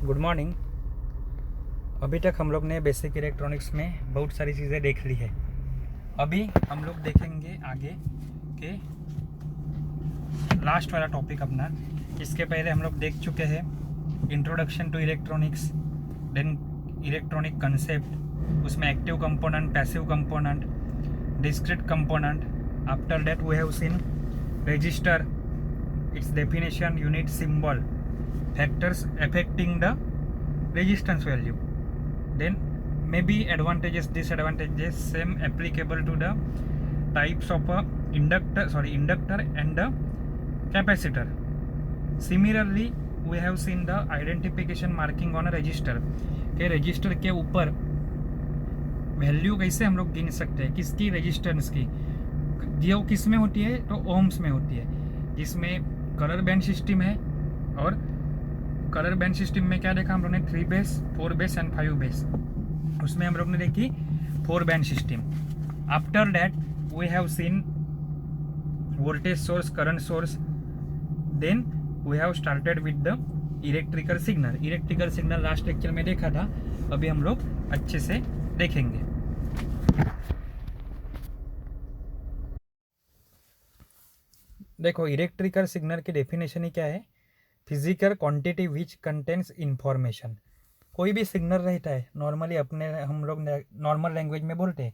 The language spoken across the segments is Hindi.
Good morning. अभी तक हम लोग ने बेसिक इलेक्ट्रॉनिक्स में बहुत सारी चीज़ें देख ली है। अभी हम लोग देखेंगे आगे के लास्ट वाला टॉपिक अपना। इसके पहले हम लोग देख चुके हैं introduction to electronics, then electronic concept, उसमें active component, passive component, discrete component. After that we have seen resistor, its definition, unit, symbol, factors affecting the resistance value, then maybe advantages, disadvantages, same applicable to the types of a inductor and the capacitor. Similarly we have seen the identification marking on a register के रजिस्टर के ऊपर वैल्यू कैसे हम लोग गिन सकते हैं, किसकी, रेजिस्टेंस की। ये किस में होती है तो ओम्स में होती है, जिसमें कलर बैंड सिस्टम है। और कलर बैंड सिस्टम में क्या देखा हम लोग ने, 3 बेस, 4 बेस एंड 5 बेस। उसमें हम लोग ने देखी 4 band system. After that we have seen voltage source, current source, then we have started with the electrical signal. Electrical signal last lecture में देखा था, अभी हम लोग अच्छे से देखेंगे। देखो इलेक्ट्रिकल सिग्नल की डेफिनेशन ही क्या है, physical quantity which contains information. कोई भी सिग्नल रहता है, नॉर्मली अपने हम लोग नॉर्मल लैंग्वेज में बोलते हैं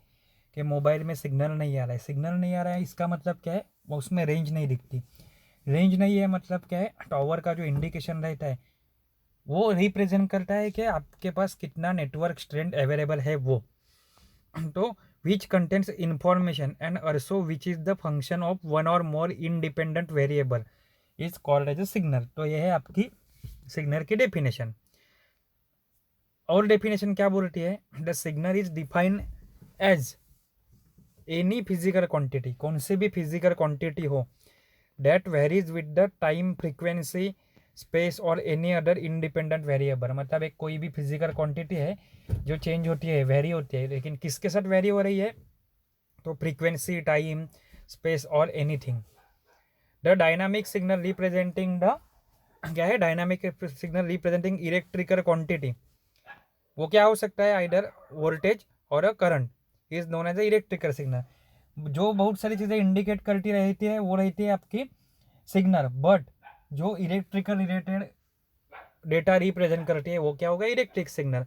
कि मोबाइल में सिग्नल नहीं आ रहा है। सिग्नल नहीं आ रहा है इसका मतलब क्या है, वो उसमें रेंज नहीं दिखती। रेंज नहीं है मतलब क्या है, टावर का जो इंडिकेशन रहता है वो रिप्रेजेंट करता है कि आपके पास कितना नेटवर्क स्ट्रेंथ अवेलेबल है वो। तो which contains information and also which is the function of one or more independent variable is called as a signal. तो यह है आपकी सिग्नल की डेफिनेशन। और डेफिनेशन क्या बोलती है, the signal is defined as any physical quantity, कौन सी भी फिजिकल क्वांटिटी हो, that varies with the time, frequency, space और एनी अदर इंडिपेंडेंट वेरिएबल। मतलब एक कोई भी फिजिकल क्वांटिटी है जो चेंज होती है, वेरी होती है, लेकिन किसके साथ वेरी हो रही है, तो फ्रीक्वेंसी, टाइम, स्पेस और anything. The dynamic signal representing the, क्या है, dynamic signal representing electrical quantity, वो क्या हो सकता है, either voltage or a current, is known as a electrical signal. जो बहुत सारी चीज़ें इंडिकेट करती रहती है वो रहती है आपकी सिग्नल, बट जो इलेक्ट्रिकल रिलेटेड डेटा रिप्रेजेंट करती है वो क्या होगा, इलेक्ट्रिक सिग्नल।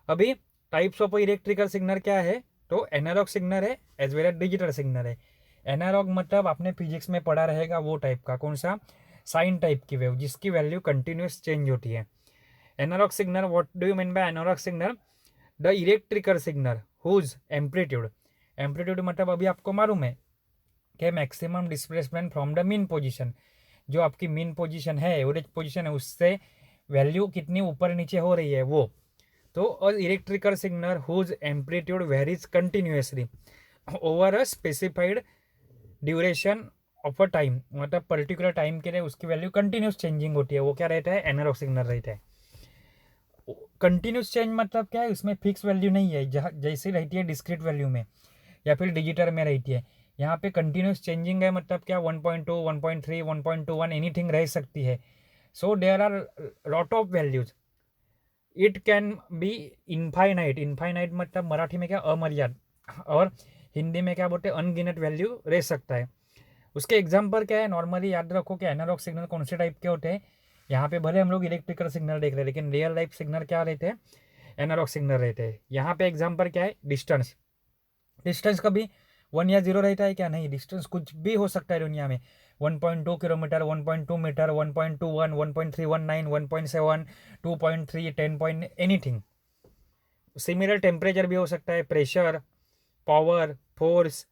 अभी टाइप्स ऑफ इलेक्ट्रिकल सिग्नल क्या है, तो एनालॉग सिग्नल है as well as digital signal है। एनालॉग मतलब आपने फिजिक्स में पढ़ा रहेगा वो टाइप का, कौन सा, साइन टाइप की वेव जिसकी वैल्यू कंटिन्यूस चेंज होती है। Analog signal, what do you mean by analog signal, the electrical signal whose amplitude, amplitude मतलब अभी आपको मालूम है कि maximum displacement from the mean position, जो आपकी मीन पोजीशन है, एवरेज पोजीशन है, उससे वैल्यू कितनी ऊपर नीचे हो रही है वो। तो और electrical signal whose amplitude varies continuously over a specified duration of a time, मतलब पर्टिकुलर टाइम के लिए उसकी वैल्यू कंटिन्यूस चेंजिंग होती है, वो क्या रहता है, एनालॉग सिग्नल रहता है। कंटिन्यूस चेंज मतलब क्या है, उसमें फिक्स वैल्यू नहीं है, जहाँ जैसे रहती है डिस्क्रीट वैल्यू में या फिर डिजिटल में रहती है। यहाँ पे कंटिन्यूस चेंजिंग है मतलब क्या, 1.2, 1.3, 1.21 एनीथिंग रह सकती है। So there are lot of values, it can be infinite. Infinite मतलब मराठी में क्या, अमर्याद, और हिंदी में क्या बोलते हैं, अनगिनत वैल्यू रह सकता है। उसके एग्जाम्पल क्या है, नॉर्मली याद रखो कि एनालॉग सिग्नल कौन से टाइप के होते हैं। यहाँ पे भले हम लोग इलेक्ट्रिकल सिग्नल देख रहे हैं, लेकिन रियल लाइफ सिग्नल क्या रहते हैं, एनालॉग सिग्नल रहते हैं। यहाँ पे एग्जाम्पल क्या है, डिस्टेंस। डिस्टेंस कभी 1 या 0 रहता है क्या, नहीं, डिस्टेंस कुछ भी हो सकता है दुनिया में। 1.2 kilometre, 1.2 metre, 1.21, 1.319, 1.7, 2.3, 10 point anything. Similar temperature भी हो सकता है, pressure, power, force,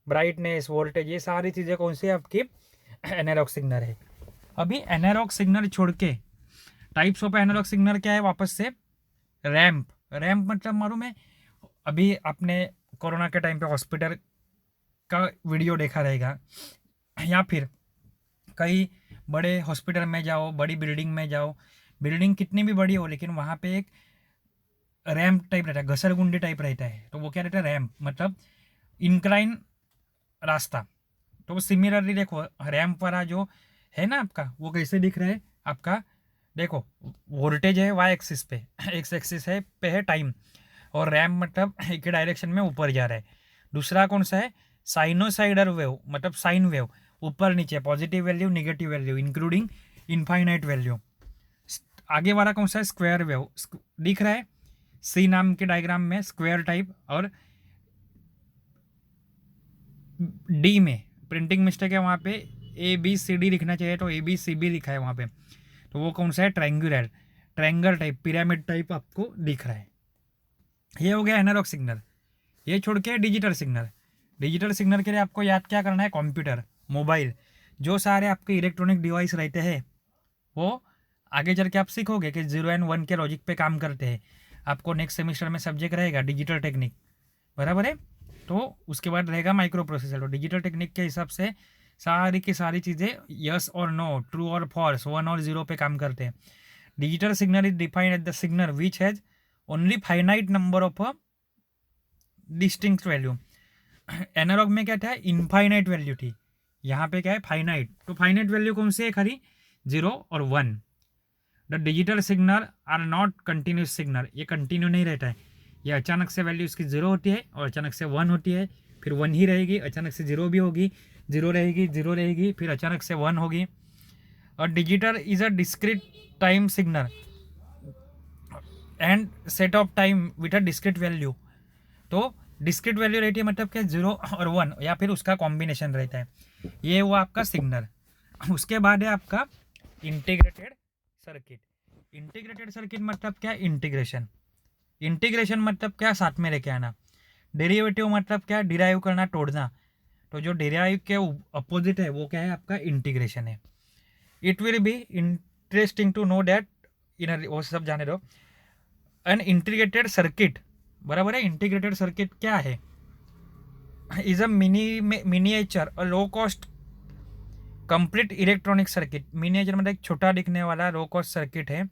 brightness, voltage, ये सारी चीज़ें कौन सी है, आपकी एनालॉग सिग्नल है। अभी एनालॉग सिग्नल छोड़ के टाइप्स ऑफ एनालॉग सिग्नल क्या है, वापस से रैम्प। रैम्प मतलब मालूम है, अभी आपने कोरोना के टाइम पे हॉस्पिटल का वीडियो देखा रहेगा, या फिर कई बड़े हॉस्पिटल में जाओ, बड़ी बिल्डिंग में जाओ, बिल्डिंग कितनी भी बड़ी हो लेकिन वहाँ पे एक रैम्प टाइप रहता है, घसरगुंडी टाइप रहता है, तो वो क्या रहता है, रैम्प मतलब इंक्लाइन रास्ता। तो सिमिलरली देखो रैम्प वाला जो है ना आपका, वो कैसे दिख रहा है, आपका देखो वोल्टेज है वाई एक्सिस पे, एक्स एक्सिस है पे है टाइम, और रैम मतलब एक ही डायरेक्शन में ऊपर जा रहा है। दूसरा कौन सा है, साइनोसाइडल वेव मतलब साइन वेव, ऊपर नीचे positive value negative value including infinite value. आगे वाला कौन सा है, स्क्वायर वेव, दिख रहा है सी नाम के डायग्राम में स्क्वायर टाइप, और डी में प्रिंटिंग मिस्टेक है वहाँ पे, ए बी सी डी लिखना चाहिए तो ए बी सी बी लिखा है वहाँ पे, तो वो कौन सा है, triangular, triangle type, pyramid type आपको दिख रहा है। ये हो गया एनालॉग सिग्नल। ये छोड़ के डिजिटल सिग्नल, डिजिटल सिग्नल के लिए आपको याद क्या करना है, कंप्यूटर, मोबाइल, जो सारे आपके इलेक्ट्रॉनिक डिवाइस रहते हैं वो आगे चल के आप सीखोगे कि 0 एंड 1 के लॉजिक पे काम करते हैं। आपको नेक्स्ट सेमेस्टर में सब्जेक्ट रहेगा डिजिटल टेक्निक, बराबर है। तो उसके बाद रहेगा माइक्रो प्रोसेसर। तो डिजिटल टेक्निक के हिसाब से सारी की सारी चीज़ें यस और नो, ट्रू और फॉल्स, 1 और 0 पे काम करते हैं। Digital signal is defined as the signal which has only finite number of distinct value. Analog में क्या था, इनफाइनाइट वैल्यू थी, यहाँ पे क्या है, फाइनाइट। तो फाइनाइट वैल्यू कौन सी है, खाली 0 और 1। The digital signal are not continuous signal, ये कंटिन्यू नहीं रहता है, ये अचानक से वैल्यू इसकी 0 होती है और अचानक से 1 होती है, फिर 1 ही रहेगी, अचानक से 0 भी होगी, 0 रहेगी, 0 रहेगी, फिर अचानक से 1 होगी। और digital is a discrete time signal and set of time with a discrete value. तो डिस्क्रीट वैल्यू रहती है मतलब क्या, 0 और 1 या फिर उसका कॉम्बिनेशन रहता है, ये हुआ आपका सिग्नल। उसके बाद है आपका इंटीग्रेटेड सर्किट। इंटीग्रेटेड सर्किट मतलब क्या, इंटीग्रेशन, इंटीग्रेशन मतलब क्या, साथ में लेके आना। डेरिवेटिव मतलब क्या, डिराइव करना, तोड़ना। तो जो डिराइव के अपोजिट है वो क्या है, आपका इंटीग्रेशन है। It will be interesting to know that in, वो सब जाने दो। एन इंटीग्रेटेड सर्किट, बराबर है, इंटीग्रेटेड सर्किट क्या है, इज अ मिनिएचर और low cost complete electronic circuit. Miniature मतलब एक छोटा दिखने वाला लो कॉस्ट सर्किट है,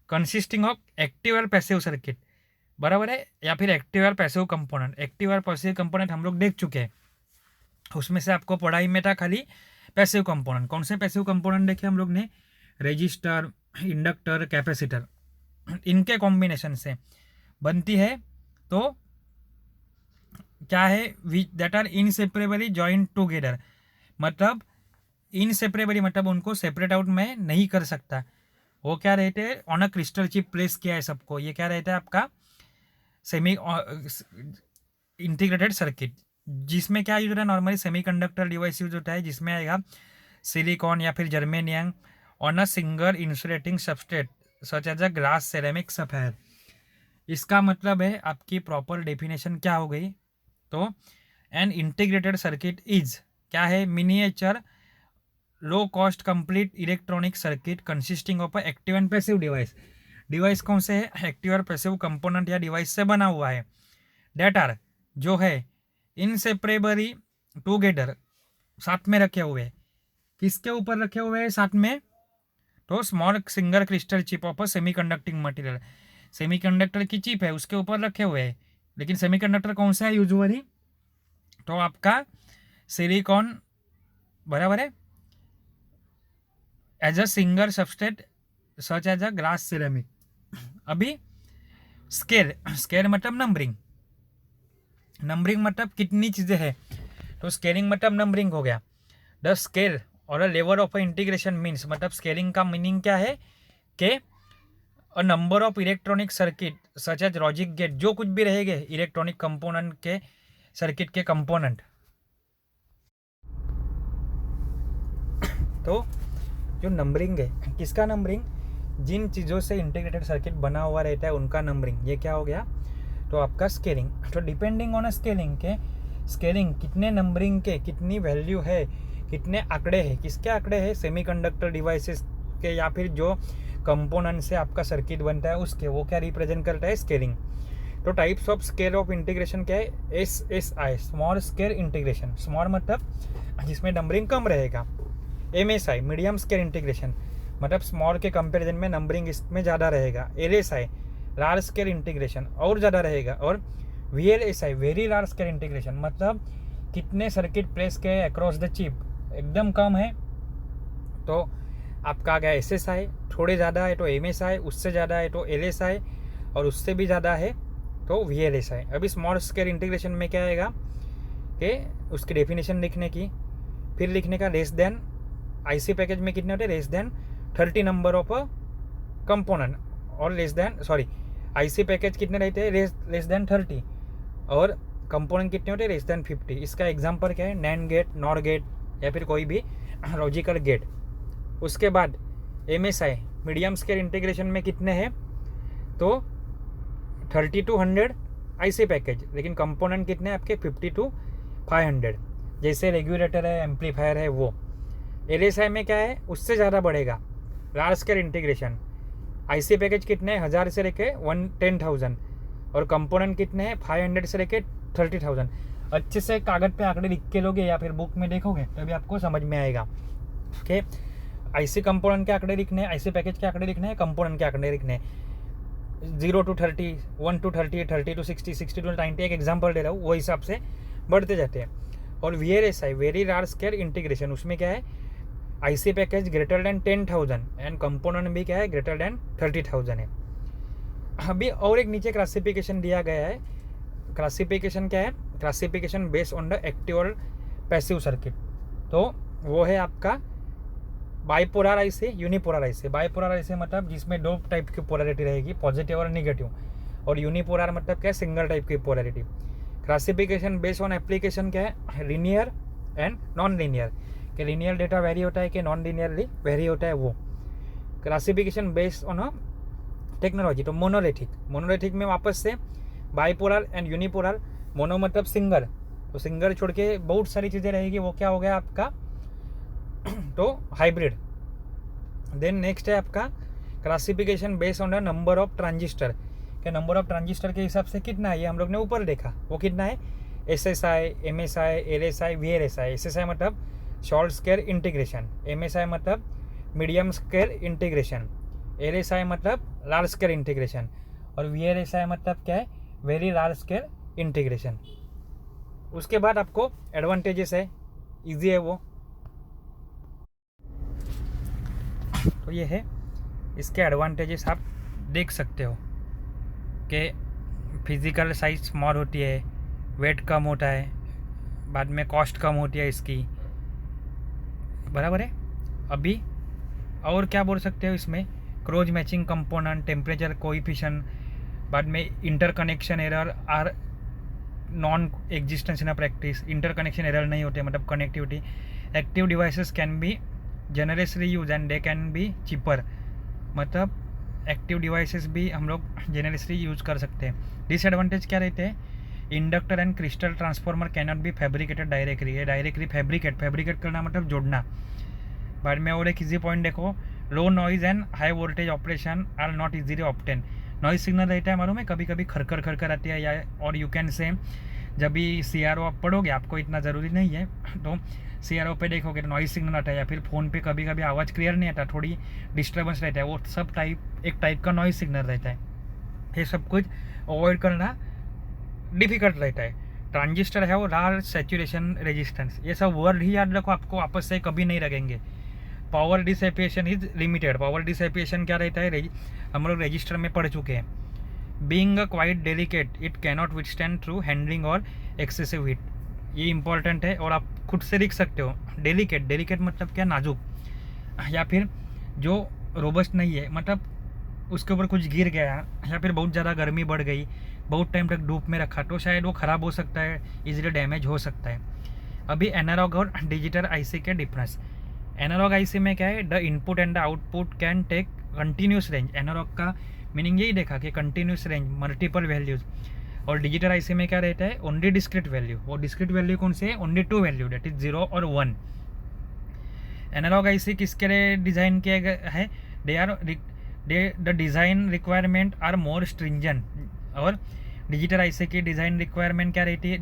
कंसिस्टिंग ऑफ एक्टिव और पैसिव सर्किट, बराबर है, या फिर एक्टिव और पैसिव कंपोनेंट। एक्टिव और पैसिव कंपोनेंट हम लोग देख चुके हैं, उसमें से आपको पढ़ाई में था खाली पैसिव कंपोनेंट। कौन से पैसिव कंपोनेंट देखे हम लोग ने, रजिस्टर, इंडक्टर, कैपेसिटर, इनके कॉम्बिनेशन से बनती है। तो क्या है, दैट आर इनसेपरेबली जॉइंट टुगेदर, मतलब इनसेपरेबली मतलब उनको सेपरेट आउट में नहीं कर सकता। वो क्या रहते हैं, on a crystal chip place किया है सबको, ये क्या रहता है आपका सेमी इंटीग्रेटेड सर्किट, जिसमें क्या यूज होता है, नॉर्मली सेमीकंडक्टर डिवाइस यूज होता है, जिसमें आएगा सिलिकॉन या फिर germanium on a single insulating substrate such as a glass, ceramic, sapphire. इसका मतलब है आपकी प्रॉपर डेफिनेशन क्या हो गई, तो एन इंटीग्रेटेड सर्किट इज क्या है, miniature low cost complete electronic circuit consisting of active and passive device. Device कौन से है, एक्टिव और पैसिव कंपोनेंट या डिवाइस से बना हुआ है, डेट आर जो है इनसेपरेबली टुगेदर, साथ में रखे हुए। किसके ऊपर रखे हुए हैं साथ में, तो small single crystal chip of a semiconducting material, semiconductor की चिप है उसके ऊपर रखे हुए हैं। लेकिन सेमीकंडक्टर कौन सा है यूजुअली, तो आपका सिलिकॉन, बराबर है, as a single substrate such as a glass, ceramic. अभी स्केल, स्केल मतलब नंबरिंग, नंबरिंग मतलब कितनी चीज़ें हैं, तो स्केलिंग मतलब नंबरिंग हो गया। द स्केल और a level of a integration means, मतलब स्केलिंग का मीनिंग क्या है कि a number of electronic circuit such as logic gate, जो कुछ भी रहेंगे इलेक्ट्रॉनिक कंपोनेंट के सर्किट के कंपोनेंट। तो जो नंबरिंग है, किसका नंबरिंग, जिन चीज़ों से इंटीग्रेटेड सर्किट बना हुआ रहता है उनका नंबरिंग, ये क्या हो गया, तो आपका स्केलिंग। तो डिपेंडिंग ऑन स्केलिंग के, स्केलिंग कितने नंबरिंग के, कितनी वैल्यू है, कितने आंकड़े हैं, किसके आंकड़े हैं, सेमीकंडक्टर डिवाइसेस के या फिर जो कंपोनेंट से आपका सर्किट बनता है उसके, वो क्या रिप्रेजेंट करता है, स्केलिंग। तो types of scale of integration क्या है, SSI, small scale integration, small मतलब जिसमें नंबरिंग कम रहेगा। MSI, मीडियम स्केल इंटीग्रेशन, मतलब स्मॉल के कंपैरिजन में नंबरिंग इसमें ज़्यादा रहेगा। LSI, लार्ज स्केल इंटीग्रेशन, और ज़्यादा रहेगा। और VLSI, very large scale integration, मतलब कितने सर्किट प्लेस के अक्रॉस द चिप, एकदम कम है। तो आपका आ गया SSI, थोड़े ज़्यादा है तो MSI, उससे ज़्यादा है तो LSI, और उससे भी ज़्यादा है तो VLSI। अभी स्मॉल स्केल इंटीग्रेशन में क्या आएगा कि उसकी डेफिनेशन लिखने की, फिर लिखने का लेस देन, IC पैकेज में कितने होते हैं, less than 30 number of component, और लेस देन IC पैकेज कितने रहते हैं, लेस देन 30, और कंपोनेंट कितने होते हैं, लेस देन 50। इसका एग्जांपल क्या है, नैंड गेट, नॉर गेट, या फिर कोई भी लॉजिकल गेट। उसके बाद MSI मीडियम स्केल इंटीग्रेशन में कितने हैं, तो 30 to 100 IC पैकेज, लेकिन कंपोनेंट कितने हैं आपके 50 to 500, जैसे रेगुलेटर है, एम्पलीफायर है वो। LSI में क्या है, उससे ज़्यादा बढ़ेगा, large scale integration. IC package कितने हैं, 1000 से लेके 10,000, और कंपोनेंट कितने हैं, 500 से लेके 30,000। अच्छे से कागज़ पे आंकड़े लिख के लोगे या फिर बुक में देखोगे तभी आपको समझ में आएगा कि IC कंपोनेंट के आंकड़े लिखने हैं, IC पैकेज के आंकड़े लिखने हैं, कंपोनेंट के आंकड़े लिखने हैं। 0 to 30, 1 to 30, 30 to 60, 60 to 90, एक एग्जाम्पल दे रहा हूँ, वो हिसाब से बढ़ते जाते हैं। और VLSI very large scale integration, उसमें क्या है, IC package greater than 10,000 and component भी क्या है, ग्रेटर देन 30,000 है। अभी और एक नीचे क्लासिफिकेशन दिया गया है। क्लासिफिकेशन क्या है, classification based on the active और पैसिव सर्किट। तो वो है आपका bipolar IC, unipolar IC। Bipolar IC मतलब जिसमें दो टाइप की पोलैरिटी रहेगी, पॉजिटिव और निगेटिव, और यूनिपोलर मतलब क्या है, सिंगल टाइप की polarity. Classification based on application क्या है, लीनियर एंड नॉन लीनियर, कि लीनियर डेटा वेरी होता है कि नॉन लीनियरली वेरी होता है वो। क्लासिफिकेशन बेस्ड ऑन टेक्नोलॉजी, तो मोनोलिथिक, मोनोलिथिक में वापस से बाइपोलर एंड यूनिपोलर। मोनो मतलब सिंगल, तो सिंगल छोड़ के बहुत सारी चीज़ें रहेगी, वो क्या हो गया आपका तो हाइब्रिड। देन नेक्स्ट है आपका classification based on the number of transistor, के नंबर ऑफ ट्रांजिस्टर के हिसाब से कितना है, ये हम लोग ने ऊपर देखा, वो कितना है, SSI, MSI, LSI, VLSI। SSI मतलब शॉर्ट स्केल इंटीग्रेशन, MSI मतलब मीडियम स्केल इंटीग्रेशन, LSI मतलब लार्ज स्केल इंटीग्रेशन, और VLSI मतलब क्या है, वेरी लार्ज स्केल इंटीग्रेशन। उसके बाद आपको एडवांटेजेस है, इजी है वो, तो ये है इसके एडवांटेजेस, आप देख सकते हो कि फिज़िकल साइज स्मॉल होती है, वेट कम होता है, बाद में कॉस्ट कम होती है इसकी, बराबर है। अभी और क्या बोल सकते हो इसमें, cross matching component, temperature coefficient, बाद में interconnection error are non existence in a practice. Interconnection error नहीं होते, मतलब connectivity. Active devices can be generally use and they can be cheaper, मतलब एक्टिव डिवाइसेस भी हम लोग जनरसली यूज कर सकते हैं। डिसएडवांटेज क्या रहते हैं, inductor and crystal transformer can not be fabricated directly, ये डायरेक्टली फैब्रिकेट करना मतलब जोड़ना। बाद में और एक इजी पॉइंट देखो, low noise and high voltage operation are not easily obtain. Noise signal रहता है मालूम है, कभी कभी खरखर आती है, या और यू कैन से जब भी CRO आप पढ़ोगे, आपको इतना ज़रूरी नहीं है, तो CRO पे देखोगे तो नॉइज सिग्नल आता है, या फिर फ़ोन पे कभी कभी आवाज़ क्लियर नहीं आता, थोड़ी डिस्टर्बेंस रहता है, वो सब एक टाइप का नॉइज सिग्नल रहता है। ये सब कुछ अवॉइड करना डिफिकल्ट रहता है। ट्रांजिस्टर है वो लार्ज सैचुरेशन रेजिस्टेंस, ये सब वर्ड ही याद रखो, आपको वापस से कभी नहीं लगेंगे। Power dissipation is limited, power dissipation क्या रहता है, हम लोग रजिस्टर में पढ़ चुके हैं। Being quite delicate it cannot withstand through handling और एक्सेसिव हीट, ये इंपॉर्टेंट है, और आप खुद से लिख सकते हो। डेलिकेट मतलब क्या, नाजुक, या फिर जो रोबस्ट नहीं है, मतलब उसके ऊपर कुछ गिर गया, या फिर बहुत ज़्यादा गर्मी बढ़ गई, बहुत टाइम तक धूप में रखा, तो शायद वो ख़राब हो सकता है, इजीली डैमेज हो सकता है। अभी एनालॉग और डिजिटल IC के डिफरेंस, एनालॉग IC में क्या है, the input and the output can take continuous range. Analogue का मीनिंग यही देखा कि कंटिन्यूस रेंज, मल्टीपल वैल्यूज। और डिजिटल IC में क्या रहता है, ओनली डिस्क्रीट वैल्यू। और डिस्क्रीट वैल्यू कौन से है, ओनली 2 वैल्यू, डेट इज 0 और 1। एनालॉग IC किसके लिए डिज़ाइन किया गया है, the design requirement are more stringent. और डिजिटल IC की डिज़ाइन रिक्वायरमेंट क्या रहती है,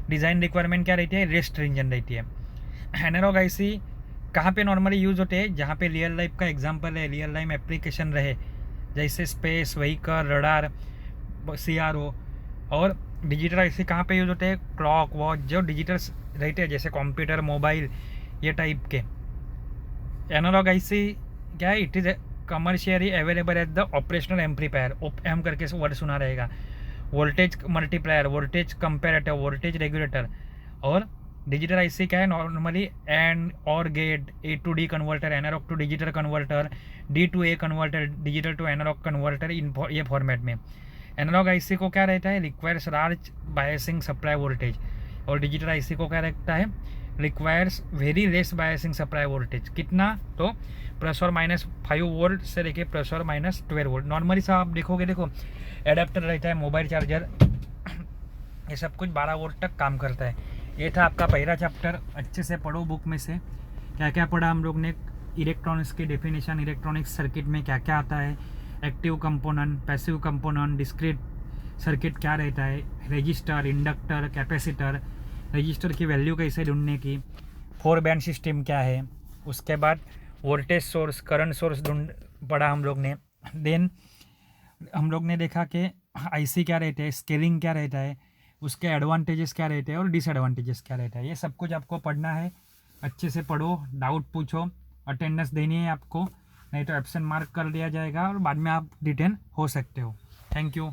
डिज़ाइन रिक्वायरमेंट क्या रहती है, लेस स्ट्रिंजेंट रहती है। एनालॉग IC कहाँ पे नॉर्मली यूज़ होते हैं, जहाँ पे रियल लाइफ का एग्जांपल है, रियल लाइफ एप्लीकेशन रहे, जैसे स्पेस, व्हीकल, रडार, CRO। और डिजिटल IC कहाँ पे यूज़ होते हैं, क्लॉक, वॉच, जो डिजिटल रहते हैं, जैसे कंप्यूटर, मोबाइल, ये टाइप के। एनालॉग आईसी क्या है, it is commercially available at the operational amplifier, op amp करके वर्ड सुना रहेगा, voltage multiplier, voltage comparator, voltage regulator. और डिजिटल आईसी क्या है, normally and or gate, A to D converter, analog to digital converter, D to A converter, digital to analog converter, इन ये फॉर्मेट में। एनालॉग आईसी को क्या रहता है, requires large biasing supply voltage, और डिजिटल आईसी को क्या रहता है, requires very less biasing supply voltage. कितना, तो +or-5 वोल्ट से लेके +or-12 वोल्ट। नॉर्मली सब आप देखोगे, देखो एडाप्टर रहता है, मोबाइल चार्जर, ये सब कुछ 12 वोल्ट तक काम करता है। ये था आपका पहला चैप्टर, अच्छे से पढ़ो बुक में से। क्या क्या पढ़ा हम लोग ने, इलेक्ट्रॉनिक्स की डेफिनेशन, इलेक्ट्रॉनिक्स सर्किट में क्या क्या आता है, active component, passive component, discrete circuit क्या रहता है, रजिस्टर, इंडक्टर, कैपेसिटर, रजिस्टर की वैल्यू कैसे ढूंढने की, 4 बैंड सिस्टम क्या है, उसके बाद वोल्टेज सोर्स, करंट सोर्स ढूंढ पढ़ा हम लोग ने। देन हम लोग ने देखा कि आईसी क्या रहता है, स्केलिंग क्या रहता है, उसके एडवांटेजेस क्या रहते हैं और डिसएडवांटेजेस क्या रहता है। ये सब कुछ आपको पढ़ना है, अच्छे से पढ़ो, डाउट पूछो, अटेंडेंस देनी है आपको, नहीं तो एब्सेंट मार्क कर दिया जाएगा और बाद में आप डिटेन हो सकते हो। Thank you.